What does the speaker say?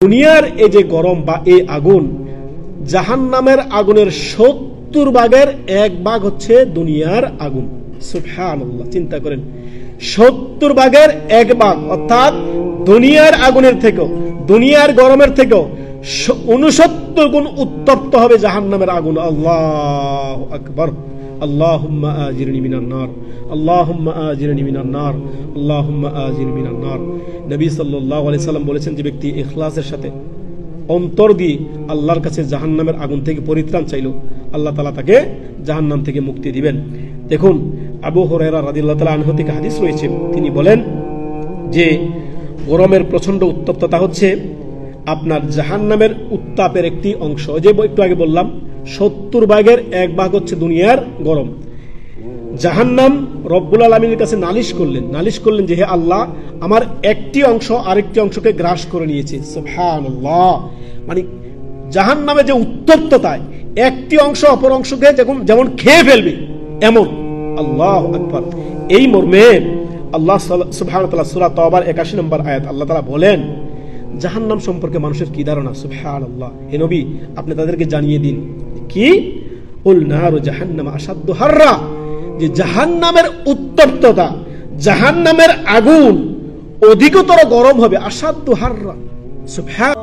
দুনিয়ার এই যে গরম বা এই আগুন, জাহান্নামের আগুনের ৭০ ভাগের ১ ভাগ হচ্ছে দুনিয়ার আগুন। সুবহানাল্লাহ, চিন্তা করেন, ৭০ ভাগের ১ ভাগ, অর্থাৎ দুনিয়ার আগুনের থেকেও, দুনিয়ার গরমের থেকেও ৬৯ গুণ উত্তপ্ত হবে জাহান্নামের আগুন। আল্লাহু আকবার। আল্লাহুম্মা আজিরনি মিনান নার, আল্লাহুম্মা আজিরনি মিনান নার, আল্লাহুম্মা আজিরনি মিনান নার। নবী সাল্লাল্লাহু আলাইহি সাল্লাম বলেছেন, যে ব্যক্তি ইখলাসের সাথে অন্তর দিয়ে আল্লাহর কাছে জাহান্নামের আগুন থেকে পরিত্রাণ চাইলো, আল্লাহ তাআলা তাকে জাহান্নাম থেকে মুক্তি দিবেন। দেখুন, আবু হুরায়রা রাদিয়াল্লাহু তাআলা আনহু থেকে হাদিস রয়েছে, তিনি বলেন যে গরমের প্রচন্ড উত্তপ্ততা হচ্ছে আপনার জাহান্নামের উত্তাপের একটি অংশ। যে একটু আগে বললাম, ৭০ ভাগের ১ ভাগ হচ্ছে দুনিয়ার গরম। জাহান্নাম রব্বুল আলামিনের কাছে নালিশ করলেন যে, হে আল্লাহ, আমার একটি অংশ আরেকটি অংশকে গ্রাস করে নিয়েছে। সুবহানাল্লাহ, মানে জাহান্নামে যে উত্তপ্ততায় একটি অংশ অপর অংশকে যেমন খেয়ে ফেলবে এমন। আল্লাহু আকবার। এই মর্মে আল্লাহ সুবহানাহু ওয়া তাআলা সূরা তাওবার ৮১ নম্বর আয়াত আল্লাহ তাআলা বলেন, জাহান্নাম সম্পর্কে মানুষের কি ধারণা? সুবহানাল্লাহ, হে নবী, আপনি তাদেরকে জানিয়ে দিন। কি? কুল নারু জাহান্নাম আশাদ্দু হাররা, যে জাহান্নামের উত্তপ্ততা, জাহান্নামের আগুন অধিকতর গরম হবে। আশাদ্দু হাররা, সুবহান